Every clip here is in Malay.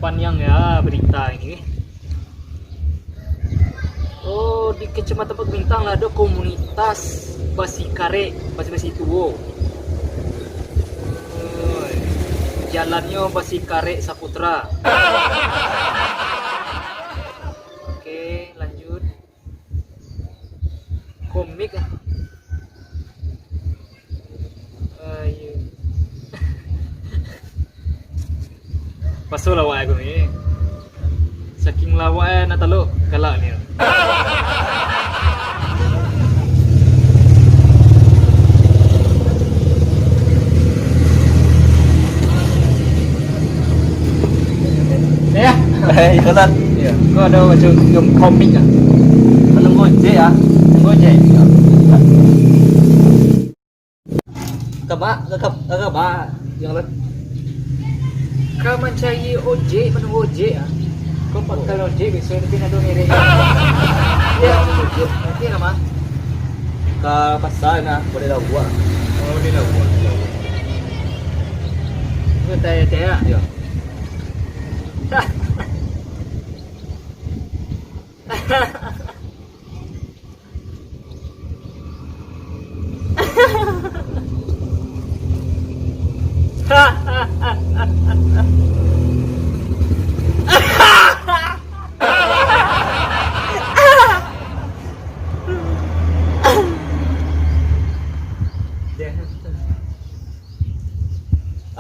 panjang ya berita ini. Oh, di Kecamatan Pagbintang ada komunitas Basikare, Basi Tuwo. Jalannya Basikare Saputra. Oke, lanjut. Komik ah. Ayo. Pasal lawak aku ni. Saking lawak nak taluk kalak ni. Ya. Ikutan. Ya. Kau ada baca game komik ah? Belum gojek ya. Gojek. Kakak yang lain. Kau mencari ojek, menunggu ojek ah? Kau pakai ojek besok nanti nak dong ya, nanti nama. Ke pasar na boleh dah buat. Oh, dia dah buat. Kau tanya-tanya. Ya.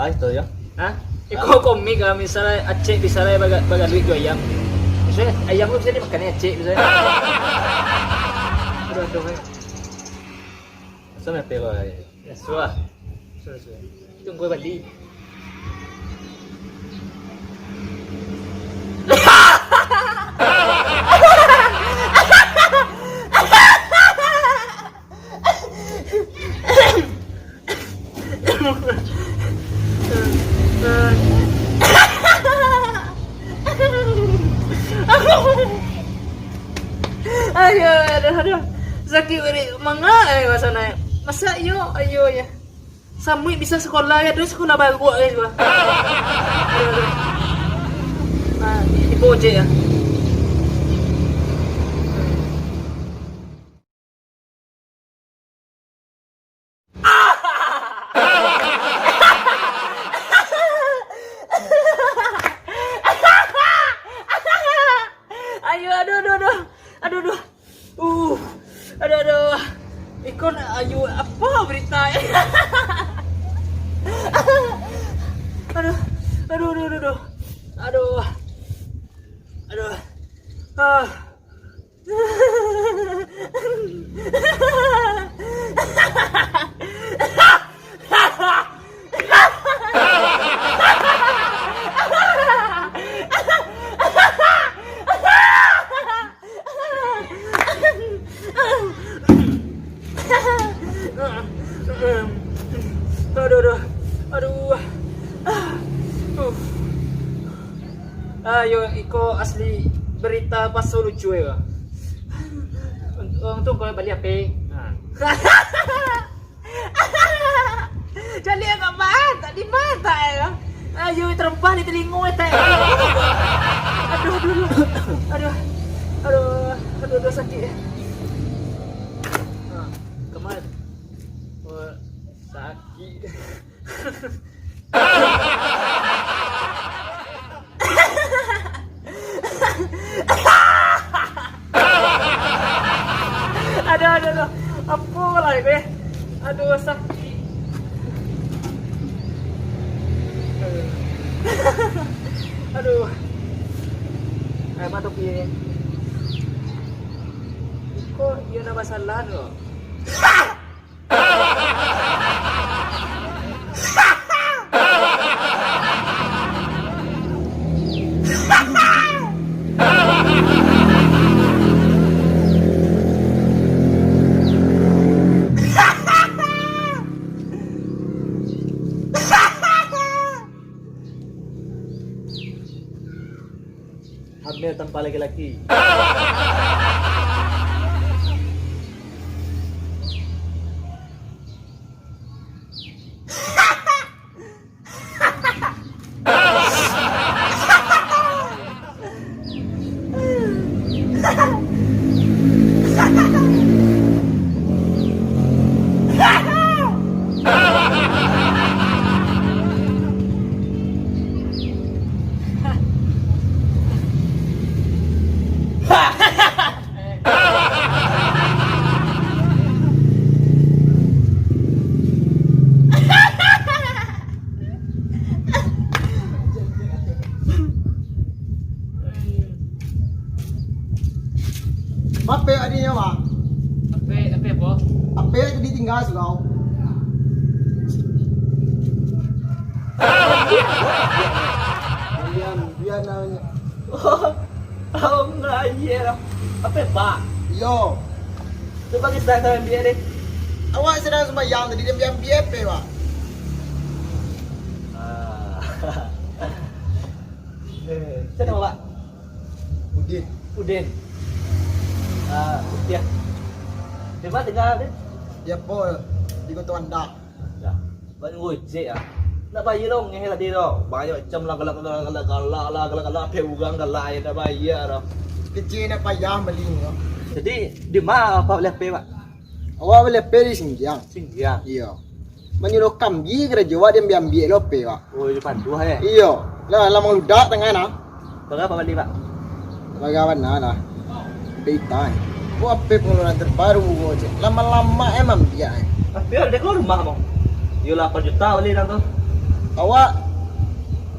Ah itu ya. Hah? Ikaw komik ah, misalnya Aceh misalnya baga duit ke ayam. Misalnya ayam tu bisa dimakan Aceh misalnya. Aduh. Sama pelo ya. Ya, suah. Tunggu balik. Aduh. Sakit beri manga masa naik. Masa ayo ya. Samui bisa sekolah ya, terus sekolah baru guys gua. Aduh. Nah, di Boje ya. Ayo, aduh. Aduh. Ikon, ayo apa berita? Aduh. Ah. Ayo, iko asli berita pasal lucu ya. Untung kau balik apa? Jadi agak mata di mata ya. Ayo terempah di telinga ya. Aduh sakit. Kemana? Oh, sakit. Aduh. Apa lah ini? Aduh sakit. Aduh. Mata piye. Kok iya na masalah lo? Hamil tanpa laki-laki. Oh, nga, yeah. Apa ba? Yo, Tu bagi saya dia deh. awak sedang sembahyang tadi dia biar pe pak. Siapa Pak? Udin, Udin. Ya. Di mana tinggal dia? dia pol di kota Anda. Dah. Bạn ngồi dễ à? Đã bay đâu nghe là đi đâu? Bay rồi chăm là pegang galai dah bay dah. Kecil nak payah beli ni. Jadi di mana Pak boleh pe Pak? Awak boleh pe di Xinjiang. Xinjiang. Iya. Menyuruh kambi kerja awak dia ambil lo pe pak. Oh, di Pandu hai. Iya. Lah lama ludak tengah nah. Berapa balik Pak? Bagaimana nah? Beitai. Buat pe pengeluaran terbaru aja. Lama-lama emang dia. Biar dia keluar rumah Bang. Yo 8 juta beli dah tu. Awak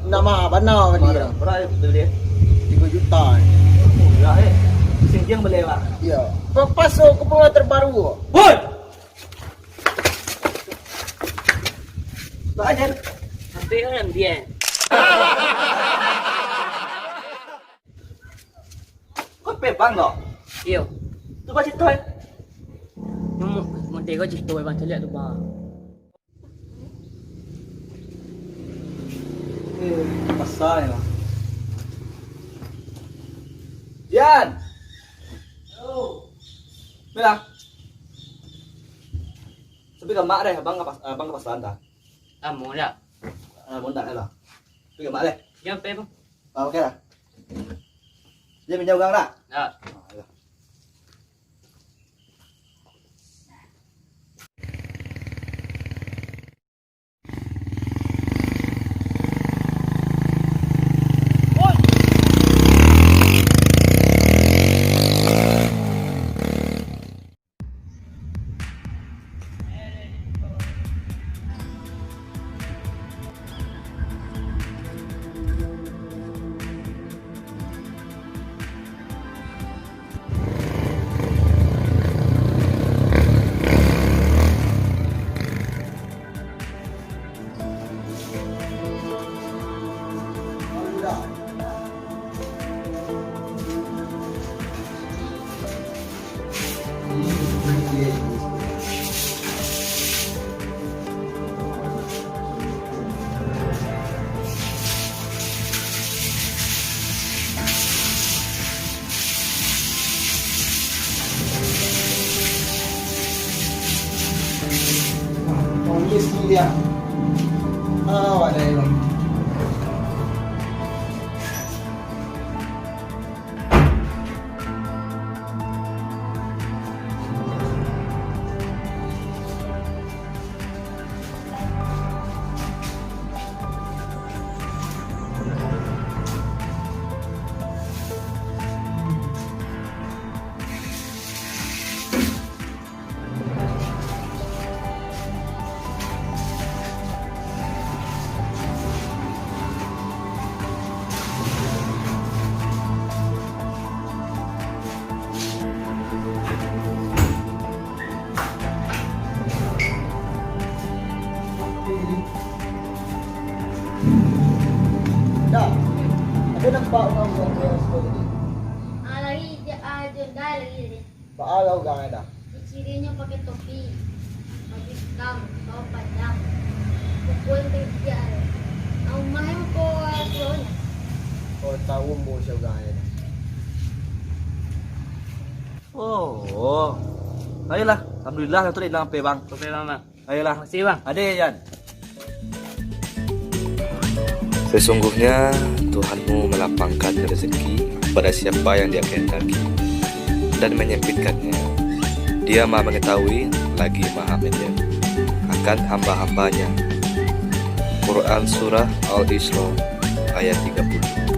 nama benar beli dah. Berapa beli dia? 3 juta. Ya, Xinjiang beli Pak. Iya. Pasok ke pengeluaran terbaru. Woi. Tak ajar. Nanti kan dia. Kau pe bang tak? Iyo. Tu pasti tu. Mau tengok cerita bang lihat tu bang. Pasal ni. Yan. Oh. Mila. Sabi ka mak deh, abang ke pasaran dah. Mau tak? Muốn đặt hay là? Sabi ka mak deh. Yang pe bang. Ok lah. Dia minjau gang dah. Ya. Yes, dia. Awak dah elok. Dah. Ada nampak orang buat sekolah ni? Lagi dia Jundai lagi dia. Pak Al orang ada. Cirinya pakai topi, baju hitam, kaos panjang, pukul kerja. Rumahnya kau tuanya. Oh, tahu umur siapa orang ada. Oh. Ayolah, alhamdulillah tu dah sampai bang. Topi bang. Ayolah. Terima kasih bang. Ada Yan. Sesungguhnya Tuhanmu melapangkan rezeki pada siapa yang Dia kehendaki dan menyempitkannya. Dia Maha mengetahui lagi Maha menyayang akan hamba-hambanya. Quran Surah Al-Isra ayat 30.